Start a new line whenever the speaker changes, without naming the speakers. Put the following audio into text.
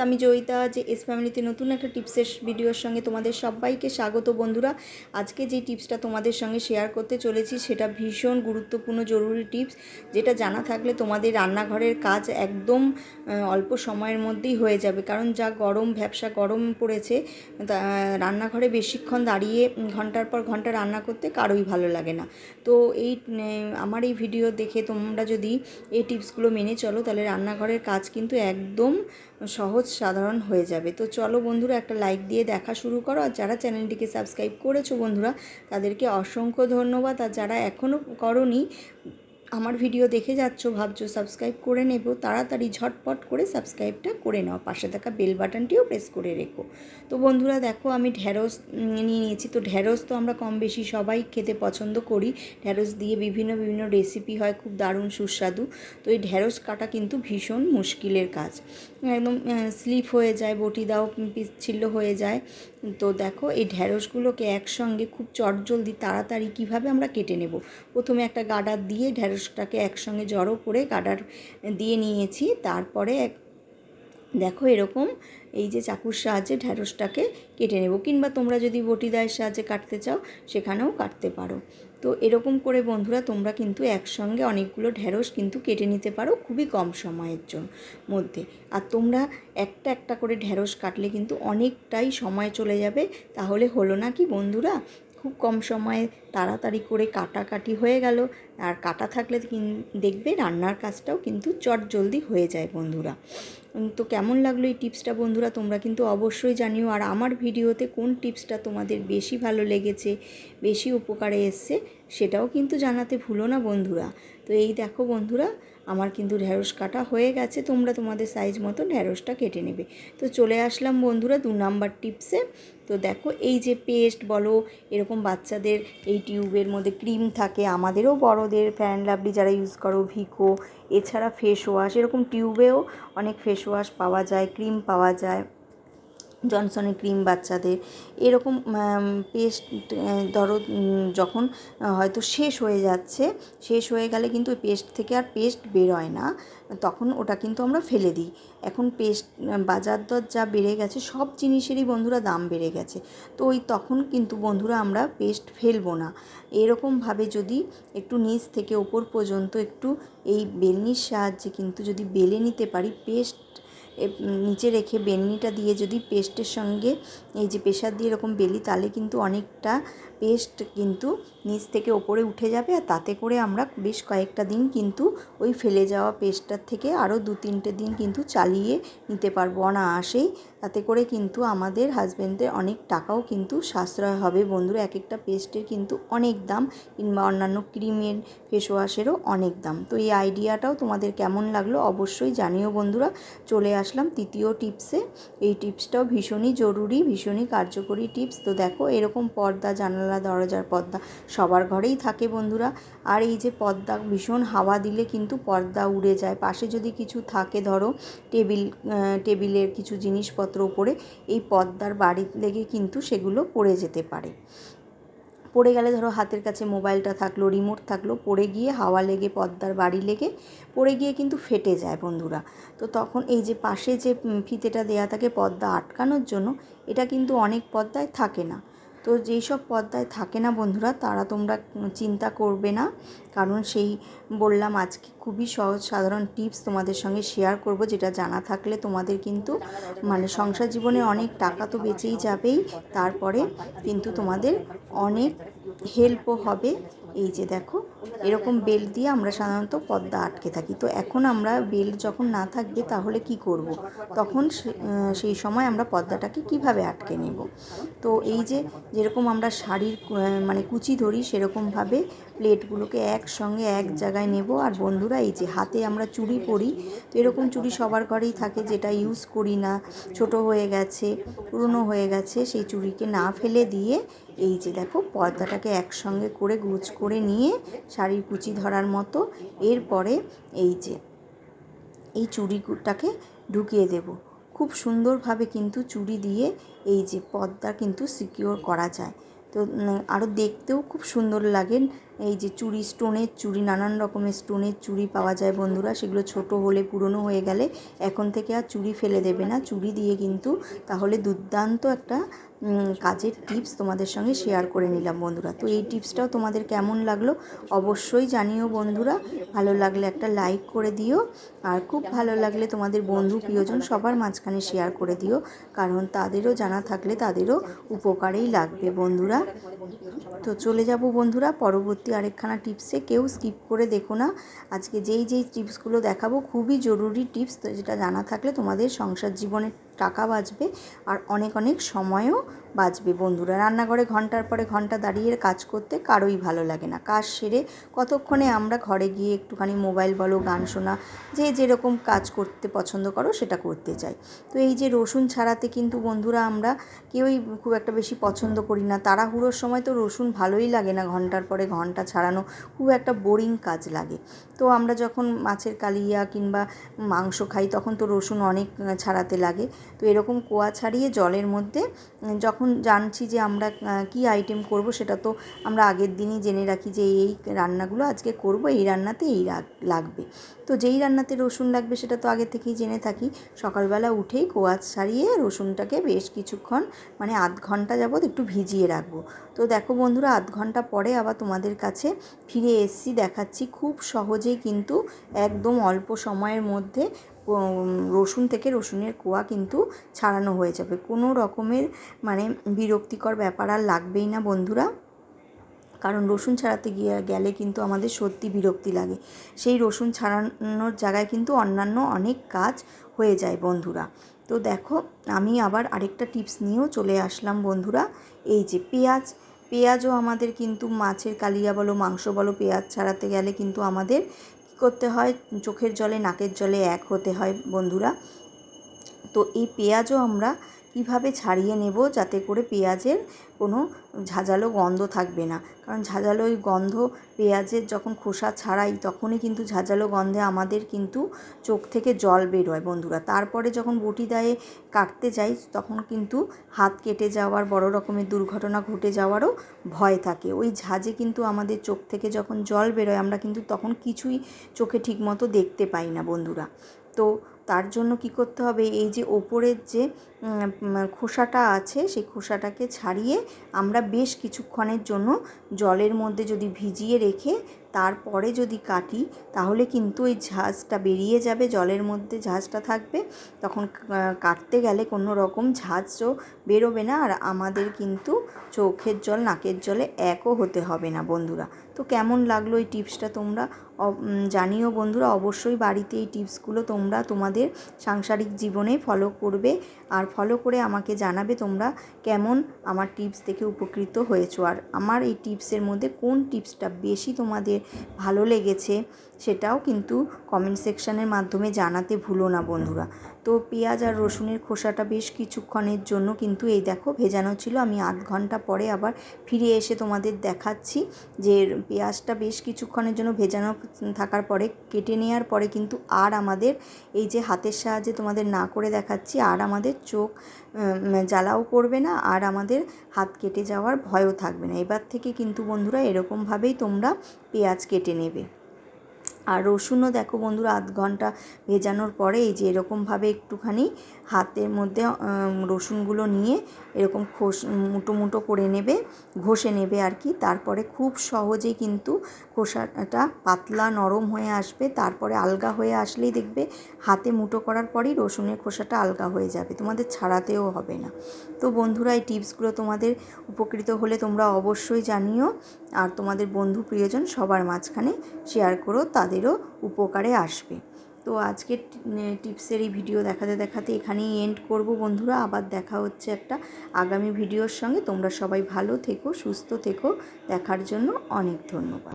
আমি জয়িতা, যে এস ফ্যামিলিতে নতুন একটা টিপসের ভিডিওর সঙ্গে তোমাদের সবাইকে স্বাগত। বন্ধুরা, আজকে যে টিপসটা তোমাদের সঙ্গে শেয়ার করতে চলেছি সেটা ভীষণ গুরুত্বপূর্ণ জরুরি টিপস, যেটা জানা থাকলে তোমাদের রান্নাঘরের কাজ একদম অল্প সময়ের মধ্যেই হয়ে যাবে। কারণ যা ভ্যাপসা গরম পড়েছে, রান্নাঘরে বেশিক্ষণ দাঁড়িয়ে ঘন্টার পর ঘন্টা রান্না করতে কারোই ভালো লাগে না। তো আমার এই ভিডিও দেখে তোমরা যদি এই টিপসগুলো মেনে চলো, তাহলে রান্নাঘরের কাজ কিন্তু একদম সহজ সাধারণ হয়ে যাবে। তো চলো বন্ধুরা, একটা লাইক দিয়ে দেখা শুরু করো। আর যারা চ্যানেলটিকে সাবস্ক্রাইব করেছো বন্ধুরা, তাদেরকে অসংখ্য ধন্যবাদ। আর যারা এখনও করোনি, আমার ভিডিও দেখে যাচ্ছ, ভাবছো সাবস্ক্রাইব করে নেব, তাড়াতাড়ি ঝটপট করে সাবস্ক্রাইবটা করে নাও, পাশে থাকা বেল বাটনটিও প্রেস করে রেখো। তো বন্ধুরা দেখো, আমি ঢ্যাঁড়স নিয়ে নিয়েছি। তো ঢ্যাঁড়স তো আমরা কম বেশি সবাই খেতে পছন্দ করি। ঢ্যাঁড়স দিয়ে বিভিন্ন বিভিন্ন রেসিপি হয়, খুব দারুণ সুস্বাদু। তো এই ঢ্যাঁড়স কাটা কিন্তু ভীষণ মুশকিলের কাজ, একদম স্লিপ হয়ে যায়, বটি দাও পিচ্ছিল্য হয়ে যায়। তো দেখো, এই ঢ্যাঁড়সগুলোকে একসঙ্গে খুব চটজলদি তাড়াতাড়ি কিভাবে আমরা কেটে নেব। প্রথমে একটা গার্ডার দিয়ে ঢ্যাঁড়সটাকে একসঙ্গে জড়ো করে গার্ডার দিয়ে নিয়েছি। তারপরে দেখো এরকম এই যে চাকুর সাহায্যে ঢ্যাঁড়সটাকে কেটে নেব, কিংবা তোমরা যদি বটি দায়ের সাহায্যে কাটতে চাও সেখানেও কাটতে পারো। তো এরকম করে বন্ধুরা তোমরা কিন্তু একসঙ্গে অনেকগুলো ঢ্যাঁড়স কিন্তু কেটে নিতে পারো খুবই কম সময়ের মধ্যে। আর তোমরা একটা একটা করে ঢ্যাঁড়স কাটলে কিন্তু অনেকটাই সময় চলে যাবে। তাহলে হলো না কি বন্ধুরা, খুব কম সময়ে তাড়াতাড়ি করে কাটাকাটি হয়ে গেল। আর কাটা থাকলে দেখবে রান্নার কাজটাও কিন্তু চটজলদি হয়ে যায় বন্ধুরা। তো কেমন লাগলো এই টিপসটা বন্ধুরা, তোমরা কিন্তু অবশ্যই জানিও। আর আমার ভিডিওতে কোন টিপসটা তোমাদের বেশি ভালো লেগেছে, বেশি উপকারে এসছে, সেটাও কিন্তু জানাতে ভুলো না বন্ধুরা। তো এই দেখো বন্ধুরা, আমার কিন্তু ঢ্যাঁড়স কাটা হয়ে গেছে। তোমরা তোমাদের সাইজ মতো ঢ্যাঁড়সটা কেটে নেবে। তো চলে আসলাম বন্ধুরা 2 নাম্বার টিপসে। তো দেখো, এই যে পেস্ট বলো, এরকম বাচ্চাদের এই টিউবের মধ্যে ক্রিম থাকে, আমাদেরও বড়দের ফেয়ার অ্যান্ড লাভলি যারা ইউজ করো, ভিকো, এছাড়া ফেস ওয়াশ, এরকম টিউবেও অনেক ফেস ওয়াশ পাওয়া যায়, ক্রিম পাওয়া যায়, জনসনের ক্রিম বাচ্চাদের। এরকম পেস্ট ধরো যখন হয়তো শেষ হয়ে গেলে কিন্তু ওই পেস্ট থেকে আর পেস্ট বেরোয় না, তখন ওটা কিন্তু আমরা ফেলে দিই। এখন পেস্ট বাজার দর যা বেড়ে গেছে, সব জিনিসেরই বন্ধুরা দাম বেড়ে গেছে। তো তখন কিন্তু বন্ধুরা আমরা পেস্ট ফেলবো না। এরকমভাবে যদি একটু নিচ থেকে ওপর পর্যন্ত একটু এই বেলনির সাহায্যে কিন্তু যদি বেলে নিতে পারি, পেস্ট নিচে রেখে বেলনিটা দিয়ে যদি পেস্টের সঙ্গে এই যে প্রেসার দিয়ে এরকম বেলি, তাহলে কিন্তু অনেকটা পেস্ট কিন্তু নিচ থেকে ওপরে উঠে যাবে। আর তাতে করে আমরা বেশ কয়েকটা দিন কিন্তু ওই ফেলে যাওয়া পেস্টটার থেকে আরও 2-3টে দিন কিন্তু চালিয়ে নিতে পারবো অনায়াসেই। তাতে করে কিন্তু আমাদের হাজব্যান্ডদের অনেক টাকাও কিন্তু সাশ্রয় হবে বন্ধুরা। এক একটা পেস্টের কিন্তু অনেক দাম, কিংবা অন্যান্য ক্রিমের, ফেস ওয়াশেরও অনেক দাম। তো এই আইডিয়াটাও তোমাদের কেমন লাগলো অবশ্যই জানিও বন্ধুরা। চলে আসলাম 3য় টিপসে। এই টিপসটাও ভীষণই জরুরি, ভীষণই কার্যকরী টিপস। তো দেখো, এরকম পর্দা, জানালা দরজার পর্দা সবার ঘরেই থাকে বন্ধুরা। আর এই যে পর্দা, ভীষণ হাওয়া দিলে কিন্তু পর্দা উড়ে যায়। পাশে যদি কিছু থাকে, ধরো টেবিলের কিছু জিনিসপত্র উপরে, এই পর্দার বাড়ি লেগে কিন্তু সেগুলো পড়ে যেতে পারে। পড়ে গেলে ধরো হাতের কাছে মোবাইলটা থাকলো, রিমোট থাকলো, পড়ে গিয়ে হাওয়া লেগে পর্দার বাড়ি লেগে পড়ে গিয়ে কিন্তু ফেটে যায় বন্ধুরা। তো তখন এই যে পাশে যে ফিতেটা দেয়া থাকে পর্দা আটকানোর জন্য, এটা কিন্তু অনেক পর্দায় থাকে না। তো যেই সব পর্দায় থাকে না বন্ধুরা, তারা তোমরা চিন্তা করবে না, কারণ বললাম আজকে খুবই সহজ সাধারণ টিপস তোমাদের সঙ্গে শেয়ার করব, যেটা জানা থাকলে তোমাদের কিন্তু সংসার জীবনে অনেক টাকা তো বেঁচেই যাবেই, তারপরে কিন্তু তোমাদের অনেক হেল্পও হবে। এই যে দেখো, এরকম বেল্ট দিয়ে আমরা সাধারণত পর্দা আটকে থাকি। তো এখন আমরা বেল্ট যখন না থাকবে, তাহলে কি করব? তখন সেই সময় আমরা পর্দাটাকে কিভাবে আটকে নেব? তো এই যেরকম আমরা শাড়ির কুচি ধরি, সেরকমভাবে প্লেটগুলোকে একসঙ্গে এক জায়গায় নেব। আর বন্ধুরা, এই যে হাতে আমরা চুড়ি পরি, তো এরকম চুড়ি সবার ঘরেই থাকে, যেটা ইউজ করি না, ছোট হয়ে গেছে, পুরনো হয়ে গেছে, সেই চুড়িকে না ফেলে দিয়ে এই যে দেখো, পর্দাটাকে একসঙ্গে করে গুছ করে নিয়ে শাড়ির কুচি ধরার মতো, এরপরে এই যে এই চুড়িটাকে ঢুকিয়ে দেব। খুব সুন্দরভাবে কিন্তু চুড়ি দিয়ে এই যে পর্দা কিন্তু সিকিওর করা যায়। তো আরও দেখতেও খুব সুন্দর লাগে, এই যে চুড়ি, স্টোনের চুড়ি, নানান রকমের স্টোনের চুড়ি পাওয়া যায় বন্ধুরা। সেগুলো ছোট হলে, পুরনো হয়ে গেলে এখন থেকে আর চুড়ি ফেলে দেবে না, চুড়ি দিয়ে কিন্তু তাহলে দুর্দান্ত একটা কাজের টিপস তোমাদের সঙ্গে শেয়ার করে নিলাম বন্ধুরা। তো এই টিপসটাও তোমাদের কেমন লাগলো অবশ্যই জানিও বন্ধুরা। ভালো লাগলে একটা লাইক করে দিও, আর খুব ভালো লাগলে তোমাদের বন্ধু প্রিয়জন সবার মাঝখানে শেয়ার করে দিও, কারণ তাদেরও জানা থাকলে তাদেরও উপকারেই লাগবে বন্ধুরা। তো চলে যাব বন্ধুরা পরবর্তী আরেকখানা টিপসে, কেউ স্কিপ করে দেখো না। আজকে যেই টিপসগুলো দেখাবো খুবই জরুরি টিপস, তো যেটা জানা থাকলে তোমাদের সংসার জীবনে টাকা বাঁচবে আর অনেক অনেক সময়ও বাঁচবে বন্ধুরা। রান্নাঘরে ঘন্টার পরে ঘন্টা দাঁড়িয়ে কাজ করতে কারোই ভালো লাগে না। কাজ সেরে কতক্ষণে আমরা ঘরে গিয়ে একটুখানি মোবাইল বলো, গান শোনা, যে যেরকম কাজ করতে পছন্দ করো সেটা করতে চাই। তো এই যে রসুন ছাড়াতে কিন্তু বন্ধুরা আমরা কেউই খুব একটা বেশি পছন্দ করি না। তাড়াহুড়োর সময় তো রসুন ভালোই লাগে না, ঘন্টার পরে ঘন্টা ছাড়ানো খুব একটা বোরিং কাজ লাগে। তো আমরা যখন মাছের কালিয়া কিংবা মাংস খাই তখন তো রসুন অনেক ছাড়াতে লাগে। তো এরকম কোয়া ছাড়িয়ে জলের মধ্যে যখন জানছি যে আমরা কি আইটেম করব, সেটা তো আমরা আগের দিনই জেনে রাখি যে এই রান্নাগুলো আজকে করব, এই রান্নাতে এই লাগবে। তো যেই রান্নাতে রসুন লাগবে সেটা তো আগে থেকেই জেনে থাকি। সকালবেলা উঠেই কোয়া ছাড়িয়ে রসুনটাকে বেশ কিছুক্ষণ মানে আধ ঘন্টা যাবত একটু ভিজিয়ে রাখবো। তো দেখো বন্ধুরা, আধ ঘন্টা পরে আবার তোমাদের কাছে ফিরে এসেছি, দেখাচ্ছি খুব সহজেই কিন্তু একদম অল্প সময়ের মধ্যে রসুন থেকে রসুনের কোয়া কিন্তু ছাড়ানো হয়ে যাবে। কোনো রকমের মানে বিরক্তিকর ব্যাপার আর লাগবেই না বন্ধুরা, কারণ রসুন ছাড়াতে গেলে কিন্তু আমাদের সত্যি বিরক্তি লাগে। সেই রসুন ছাড়ানোর জায়গায় কিন্তু অন্যান্য অনেক কাজ হয়ে যায় বন্ধুরা। তো দেখো আমি আবার আরেকটা টিপস নিয়েও চলে আসলাম বন্ধুরা। এই যে পেঁয়াজও আমাদের কিন্তু মাছের কালিয়া বলো, মাংস বলো, পেঁয়াজ ছাড়াতে গেলে কিন্তু আমাদের কী করতে হয়, চোখের জলে নাকের জলে এক হতে হয় বন্ধুরা। তো এই পেঁয়াজও আমরা কীভাবে ছাড়িয়ে নেব যাতে করে পেঁয়াজের কোনো ঝাঁঝালো গন্ধ থাকবে না, কারণ ঝাঁঝালো ওই গন্ধ পেঁয়াজের যখন খোসা ছাড়াই তখনই কিন্তু ঝাঁঝালো গন্ধে আমাদের কিন্তু চোখ থেকে জল বের হয় বন্ধুরা। তারপরে যখন বটি দায়ে কাটতে যাই তখন কিন্তু হাত কেটে যাওয়ার, বড় রকমের দুর্ঘটনা ঘটে যাওয়ারও ভয় থাকে। ওই ঝাঁঝে কিন্তু আমাদের চোখ থেকে যখন জল বেরোয় আমরা কিন্তু তখন কিছুই চোখে ঠিকমতো দেখতে পাই না বন্ধুরা। তো তার জন্য কি করতে হবে, এই যে ওপরের যে খোসাটা আছে সেই খোসাটাকে ছাড়িয়ে আমরা বেশ কিছুক্ষণের জন্য জলের মধ্যে যদি ভিজিয়ে রেখে তারপরে যদি কাটি তাহলে কিন্তু ওই ঝাঁঝটা বেরিয়ে যাবে, জলের মধ্যে ঝাঁঝটা থাকবে, তখন কাটতে গেলে কোনো রকম ঝাঁঝও বেরোবে না, আর আমাদের কিন্তু চোখের জল নাকের জলে একও হতে হবে না বন্ধুরা। তো কেমন লাগলো এই টিপসটা তোমরা জানিও বন্ধুরা। অবশ্যই বাড়িতে এই টিপসগুলো তোমরা তোমাদের সাংসারিক জীবনে ফলো করবে, আর ফলো করে আমাকে জানাবে তোমরা কেমন আমার টিপস দেখে উপকৃত হয়েছো, আর আমার এই টিপসের মধ্যে কোন টিপসটা বেশি তোমাদের ভালো লেগেছে সেটাও কিন্তু কমেন্ট সেকশানের মাধ্যমে জানাতে ভুলো না বন্ধুরা। তো পেঁয়াজ আর রসুনের খোসাটা বেশ কিছুক্ষণের জন্য কিন্তু এই দেখো ভেজানো ছিল, আমি আধ ঘন্টা পরে আবার ফিরে এসে তোমাদের দেখাচ্ছি যে পেঁয়াজটা বেশ কিছুক্ষণের জন্য ভেজানো থাকার পরে কেটে নেওয়ার পরে কিন্তু আর আমাদের এই যে হাতের সাহায্যে তোমাদের না করে দেখাচ্ছি, আর আমাদের চোখ জ্বালাও করবে না, আর আমাদের হাত কেটে যাওয়ার ভয়ও থাকবে না। এবার থেকে কিন্তু বন্ধুরা এরকমভাবেই তোমরা পেঁয়াজ কেটে নেবে। আর রসুনও দেখো বন্ধুরা আধ ঘন্টা ভেজানোর পরে এই যে এরকমভাবে একটুখানি হাতের মধ্যে রসুনগুলো নিয়ে এরকম মুটো মুটো করে নেবে, ঘষে নেবে আর কি। তারপরে খুব সহজেই কিন্তু খোসাটা পাতলা নরম হয়ে আসবে, তারপরে আলগা হয়ে আসলেই দেখবে হাতে মুটো করার পরেই রসুনের খোসাটা আলগা হয়ে যাবে, তোমাদের ছাড়াতেও হবে না। তো বন্ধুরা এই টিপসগুলো তোমাদের উপকৃত হলে তোমরা অবশ্যই জানিও, আর তোমাদের বন্ধু প্রিয়জন সবার মাঝখানে শেয়ার করো, তাদেরও উপকারে আসবে। তো আজকের টিপসের এই ভিডিও দেখাতে এখানেই এন্ড করব বন্ধুরা। আবার দেখা হচ্ছে একটা আগামী ভিডিওর সঙ্গে। তোমরা সবাই ভালো থেকো, সুস্থ থেকো, দেখার জন্য অনেক ধন্যবাদ।